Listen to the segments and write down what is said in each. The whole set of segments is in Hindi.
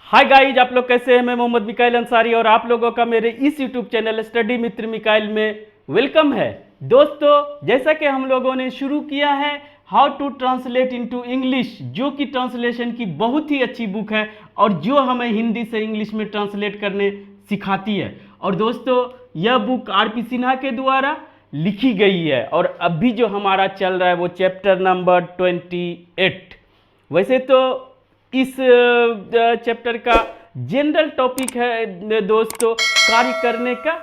हाय गाइज, आप लोग कैसे हैं। मैं मोहम्मद मिकाइल अंसारी और आप लोगों का मेरे इस यूट्यूब चैनल स्टडी मित्र मिकाइल में वेलकम है। दोस्तों, जैसा कि हम लोगों ने शुरू किया है how to translate into English, जो कि ट्रांसलेशन की बहुत ही अच्छी बुक है और जो हमें हिंदी से इंग्लिश में ट्रांसलेट करने सिखाती है। और दोस्तों, यह बुक आर.पी. सिन्हा के द्वारा लिखी गई है और अभी जो हमारा चल रहा है वो चैप्टर नंबर 28। वैसे तो इस चैप्टर का जनरल टॉपिक है दोस्तों कार्य करने का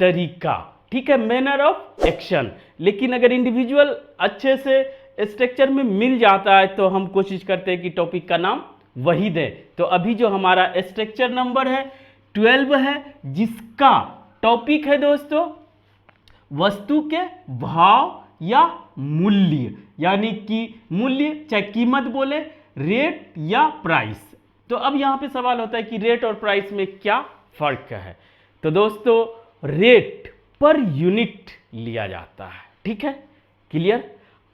तरीका, ठीक है, मैनर ऑफ एक्शन। लेकिन अगर इंडिविजुअल अच्छे से स्ट्रक्चर में मिल जाता है तो हम कोशिश करते हैं कि टॉपिक का नाम वही दें। तो अभी जो हमारा स्ट्रक्चर नंबर है 12 है, जिसका टॉपिक है दोस्तों वस्तु के भाव या मूल्य, यानी कि मूल्य चाहे कीमत बोले, रेट या प्राइस। तो अब यहां पे सवाल होता है कि रेट और प्राइस में क्या फर्क है। तो दोस्तों, रेट पर यूनिट लिया जाता है, ठीक है, क्लियर।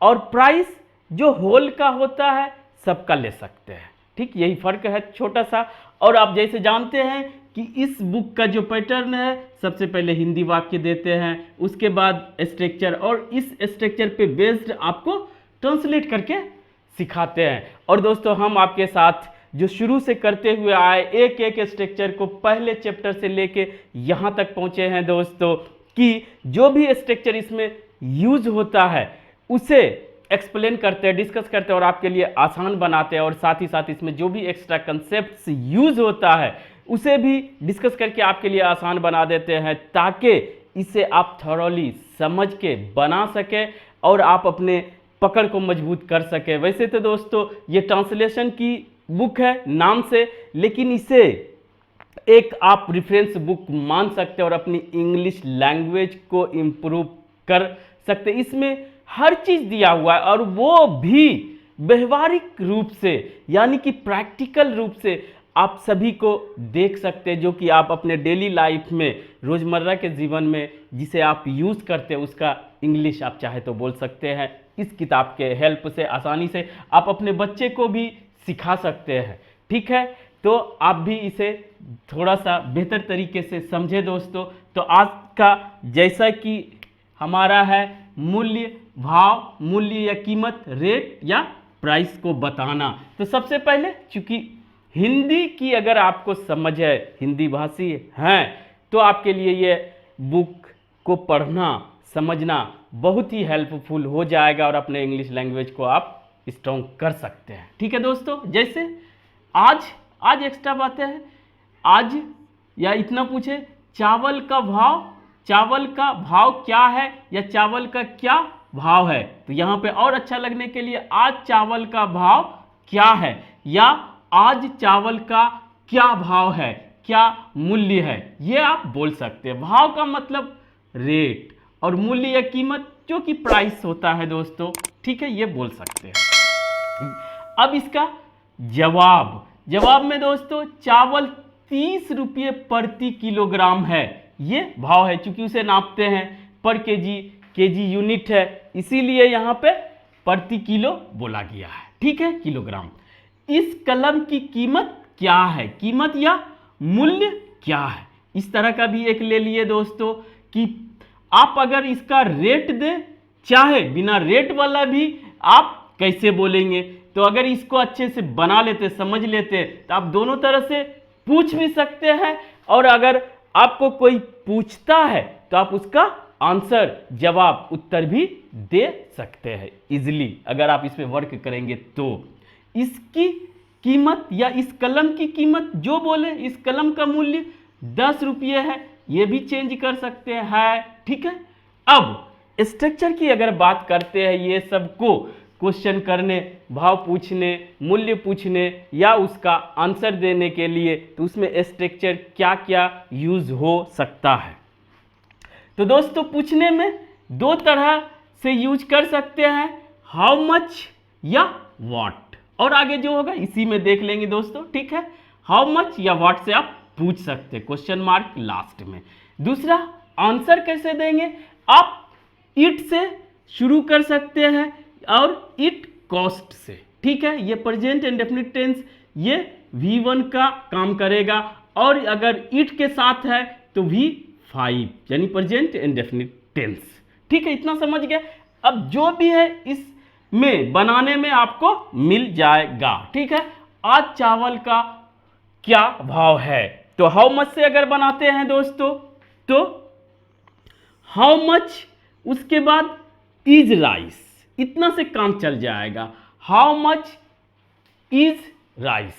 और प्राइस जो होल का होता है सबका ले सकते हैं, ठीक, यही फर्क है छोटा सा। और आप जैसे जानते हैं कि इस बुक का जो पैटर्न है, सबसे पहले हिंदी वाक्य देते हैं, उसके बाद स्ट्रक्चर, और इस स्ट्रक्चर पे बेस्ड आपको ट्रांसलेट करके सिखाते हैं। और दोस्तों, हम आपके साथ जो शुरू से करते हुए आए एक एक स्ट्रक्चर को पहले चैप्टर से लेके यहाँ तक पहुँचे हैं दोस्तों, कि जो भी स्ट्रक्चर इसमें यूज होता है उसे एक्सप्लेन करते हैं, डिस्कस करते हैं और आपके लिए आसान बनाते हैं। और साथ ही साथ इसमें जो भी एक्स्ट्रा कंसेप्ट्स यूज होता है उसे भी डिस्कस करके आपके लिए आसान बना देते हैं, ताकि इसे आप थॉरोली समझ के बना सके और आप अपने पकड़ को मजबूत कर सके। वैसे तो दोस्तों ये ट्रांसलेशन की बुक है नाम से, लेकिन इसे एक आप रेफरेंस बुक मान सकते हैं और अपनी इंग्लिश लैंग्वेज को इम्प्रूव कर सकते। इसमें हर चीज़ दिया हुआ है और वो भी व्यवहारिक रूप से, यानी कि प्रैक्टिकल रूप से आप सभी को देख सकते हैं, जो कि आप अपने डेली लाइफ में, रोज़मर्रा के जीवन में जिसे आप यूज़ करते हैं उसका इंग्लिश आप चाहे तो बोल सकते हैं। इस किताब के हेल्प से आसानी से आप अपने बच्चे को भी सिखा सकते हैं, ठीक है। तो आप भी इसे थोड़ा सा बेहतर तरीके से समझे दोस्तों। तो आज का जैसा कि हमारा है मूल्य, भाव, मूल्य या कीमत, रेट या प्राइस को बताना। तो सबसे पहले, चूंकि हिंदी की अगर आपको समझ है, हिंदी भाषी हैं, तो आपके लिए ये बुक को पढ़ना समझना बहुत ही हेल्पफुल हो जाएगा और अपने इंग्लिश लैंग्वेज को आप स्ट्रॉन्ग कर सकते हैं, ठीक है दोस्तों। जैसे आज एक्स्ट्रा बातें हैं, आज या इतना पूछे चावल का भाव क्या है या चावल का क्या भाव है, तो यहाँ पे और अच्छा लगने के लिए आज चावल का भाव क्या है या आज चावल का क्या भाव है, क्या मूल्य है, ये आप बोल सकते हैं। भाव का मतलब रेट और मूल्य या कीमत जो कि प्राइस होता है दोस्तों, ठीक है, ये बोल सकते हैं। अब इसका जवाब में दोस्तों चावल 30 रुपये प्रति किलोग्राम है, ये भाव है, क्योंकि उसे नापते हैं पर केजी यूनिट है, इसीलिए यहाँ पे प्रति किलो बोला गया है, ठीक है, किलोग्राम। इस कलम की कीमत क्या है, कीमत या मूल्य क्या है, इस तरह का भी एक ले लिए दोस्तों कि आप अगर इसका रेट दें, चाहे बिना रेट वाला भी आप कैसे बोलेंगे। तो अगर इसको अच्छे से बना लेते, समझ लेते, तो आप दोनों तरह से पूछ भी सकते हैं, और अगर आपको कोई पूछता है तो आप उसका आंसर, जवाब, उत्तर भी दे सकते हैं इजिली, अगर आप इस पे वर्क करेंगे तो। इसकी कीमत या इस कलम की कीमत जो बोले, इस कलम का मूल्य 10 रुपये है, ये भी चेंज कर सकते हैं, ठीक है। अब स्ट्रक्चर की अगर बात करते हैं, ये सबको क्वेश्चन करने, भाव पूछने, मूल्य पूछने या उसका आंसर देने के लिए, तो उसमें स्ट्रक्चर क्या क्या यूज हो सकता है। तो दोस्तों, पूछने में दो तरह से यूज कर सकते हैं, हाउ मच या व्हाट, और आगे जो होगा इसी में देख लेंगे दोस्तों, ठीक है। हाउ मच या व्हाट से आप पूछ सकते हैं, क्वेश्चन मार्क लास्ट में। दूसरा, आंसर कैसे देंगे, आप इट से शुरू कर सकते हैं और इट कॉस्ट से, ठीक है। ये प्रेजेंट इंडेफिनिट टेंस, ये V1 का काम करेगा, और अगर इट के साथ है तो V5 यानी प्रेजेंट इंडेफिनिट टेंस। ठीक है, इतना समझ गए। अब जो भी है इसमें बनाने में आपको मिल जाएगा। ठीक है, आज चावल का क्या भाव है, तो हाउ मच से अगर बनाते हैं दोस्तों तो हाउ मच, उसके बाद इज राइस, इतना से काम चल जाएगा। हाउ मच इज राइस,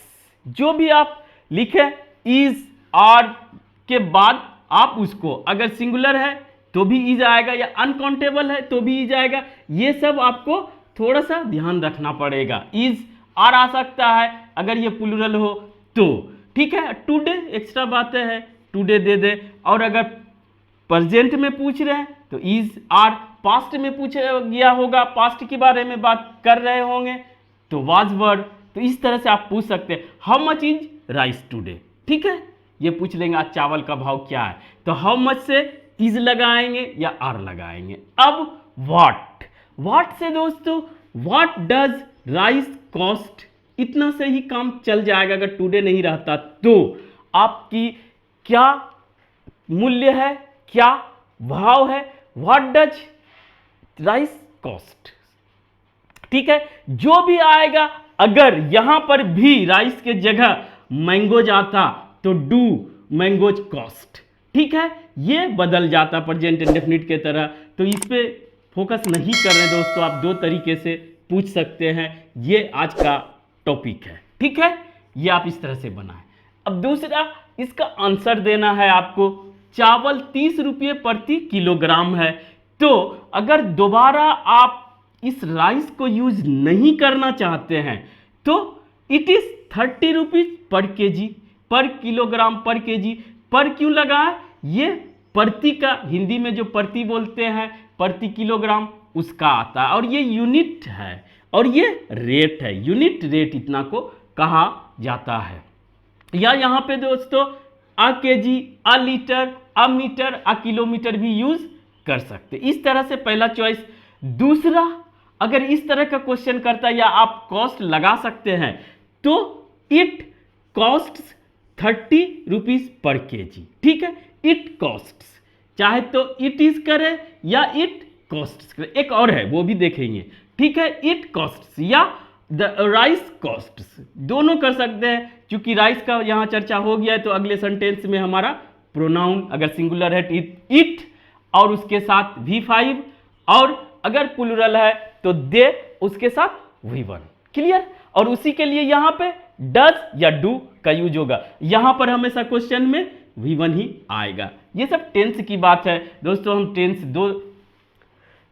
जो भी आप लिखें इज आर के बाद आप उसको, अगर सिंगुलर है तो भी इज आएगा या अनकाउंटेबल है तो भी इज आएगा। ये सब आपको थोड़ा सा ध्यान रखना पड़ेगा। इज आर आ सकता है अगर ये प्लूरल हो तो। ठीक है, टुडे एक्स्ट्रा बातें है, टुडे दे दे। और अगर प्रेजेंट में पूछ रहे हैं तो इज आर, पास्ट में पूछा गया होगा, पास्ट के बारे में बात कर रहे होंगे तो वाज वर। तो इस तरह से आप पूछ सकते हैं how much is rice today. ठीक है, ये पूछ लेंगे आज चावल का भाव क्या है, तो हाउ मच से इज लगाएंगे या आर लगाएंगे। अब व्हाट से दोस्तों, व्हाट डज राइस कॉस्ट, इतना से ही काम चल जाएगा। अगर टुडे नहीं रहता तो आपकी क्या मूल्य है, क्या भाव है, व्हाट डज राइस कॉस्ट। ठीक है, जो भी आएगा, अगर यहां पर भी राइस के जगह मैंगोज आता तो डू मैंगोज कॉस्ट। ठीक है, ये बदल जाता प्रेजेंट इंडेफिनिट के तरह। तो इस पे फोकस नहीं कर रहे दोस्तों, आप दो तरीके से पूछ सकते हैं, ये आज का टॉपिक है। ठीक है, ये आप इस तरह से बनाएं। अब दूसरा, इसका आंसर देना है आपको। चावल 30 रुपये प्रति किलोग्राम है, तो अगर दोबारा आप इस राइस को यूज नहीं करना चाहते हैं तो it is 30 rupees per KG, पर किलोग्राम, पर केजी। पर क्यों लगाए, ये प्रति का हिंदी में जो प्रति बोलते हैं, प्रति किलोग्राम उसका आता है, और ये यूनिट है और ये रेट है, यूनिट रेट इतना को कहा जाता है। या यहाँ पे दोस्तों a KG, a litre, a metre, a kilometre भी यूज कर सकते। इस तरह से पहला चॉइस। दूसरा, अगर इस तरह का क्वेश्चन करता है या आप कॉस्ट लगा सकते हैं तो it cost 30 rupees per KG. ठीक है, इट कॉस्ट, चाहे तो इट इज करे या इट कॉस्ट करे, एक और है वो भी देखेंगे। ठीक है, इट कॉस्ट या द राइस कॉस्ट, दोनों कर सकते हैं। क्योंकि राइस का यहां चर्चा हो गया है तो अगले सेंटेंस में हमारा प्रोनाउन अगर सिंगुलर है इट और उसके साथ V5, और अगर प्लूरल है तो दे उसके साथ V1। क्लियर, और उसी के लिए यहां पे डज या डू का यूज होगा। यहां पर हमेशा क्वेश्चन में V1 ही आएगा। ये सब टेंस की बात है दोस्तों। हम टेंस दो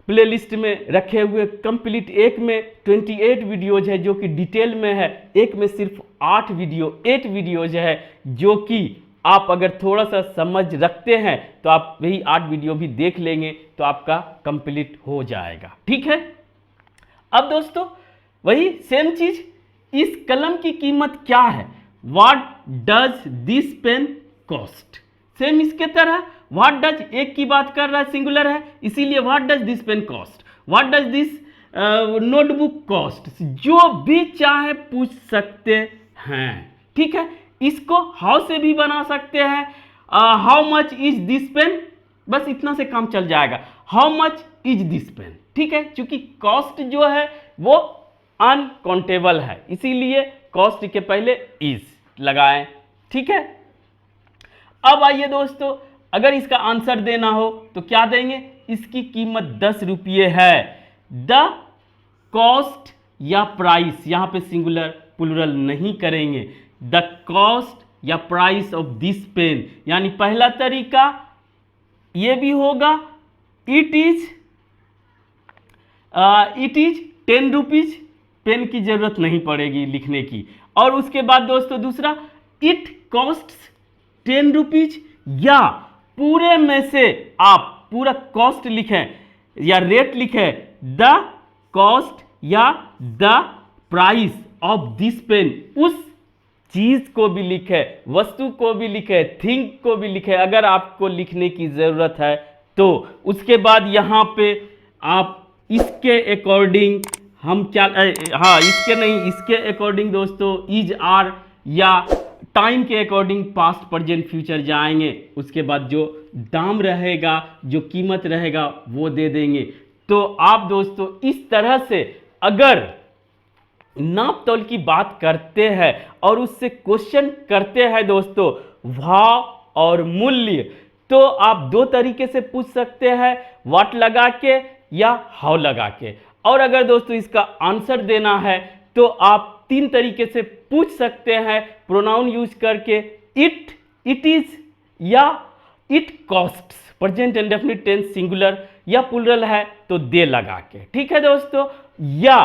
प्लेलिस्ट में रखे हुए कंप्लीट, एक में 28 वीडियोज है जो कि डिटेल में है, एक में सिर्फ 8 वीडियोज है जो कि आप अगर थोड़ा सा समझ रखते हैं तो आप वही 8 वीडियो भी देख लेंगे तो आपका कंप्लीट हो जाएगा। ठीक है, अब दोस्तों वही सेम चीज, इस कलम की कीमत क्या है, what does this pen cost. Same इसके तरह व्हाट डज, एक की बात कर रहा है, सिंगुलर है, इसीलिए what does this pen cost, what does this notebook cost, जो भी चाहे पूछ सकते हैं। ठीक है, इसको हाउ से भी बना सकते हैं, how much is this pen, बस इतना से काम चल जाएगा, how much is this pen. ठीक है, क्योंकि कॉस्ट जो है वो अनकाउंटेबल है, इसीलिए कॉस्ट के पहले इज लगाएं। ठीक है, अब आइए दोस्तों, अगर इसका आंसर देना हो तो क्या देंगे, इसकी कीमत 10 रुपये है। द कॉस्ट या प्राइस, यहां पे सिंगुलर प्लूरल नहीं करेंगे, द कॉस्ट या प्राइस ऑफ दिस पेन, यानी पहला तरीका ये भी होगा, इट इज 10 रुपीज, पेन की जरूरत नहीं पड़ेगी लिखने की। और उसके बाद दोस्तों दूसरा, इट कॉस्ट 10 रुपीज, या पूरे में से आप पूरा कॉस्ट लिखें या रेट लिखें, द कॉस्ट या the price of this pen, उस चीज को भी लिखे, वस्तु को भी लिखे, थिंग को भी लिखे अगर आपको लिखने की जरूरत है तो। उसके बाद यहां पे आप इसके अकॉर्डिंग हम क्या, हाँ इसके नहीं, इसके अकॉर्डिंग दोस्तों इज आर या टाइम के अकॉर्डिंग पास्ट प्रेजेंट फ्यूचर जाएंगे, उसके बाद जो दाम रहेगा, जो कीमत रहेगा वो दे देंगे। तो आप दोस्तों इस तरह से अगर नाप तोल की बात करते हैं और उससे क्वेश्चन करते हैं दोस्तों भाव और मूल्य, तो आप दो तरीके से पूछ सकते हैं, व्हाट लगा के या हाउ लगा के। और अगर दोस्तों इसका आंसर देना है तो आप तीन तरीके से पूछ सकते हैं, प्रोनाउन यूज करके, इट, इट इज या it costs, present indefinite tense singular या प्लूरल है तो दे लगा के। ठीक है दोस्तों, या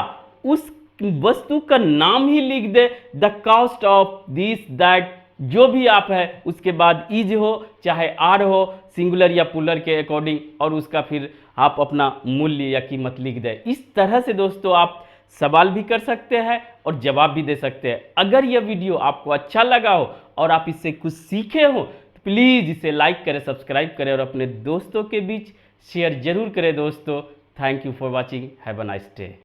उस वस्तु का नाम ही लिख दे, the cost of this that, जो भी आप है उसके बाद इज हो चाहे आर हो, सिंगुलर या प्लूरल के अकॉर्डिंग, और उसका फिर आप अपना मूल्य या कीमत लिख दें। इस तरह से दोस्तों आप सवाल भी कर सकते हैं और जवाब भी दे सकते हैं। अगर यह वीडियो आपको अच्छा लगा हो और आप इससे कुछ सीखे हो तो प्लीज़ इसे लाइक करें, सब्सक्राइब करें और अपने दोस्तों के बीच शेयर जरूर करें दोस्तों। Thank you for watching, have a nice day.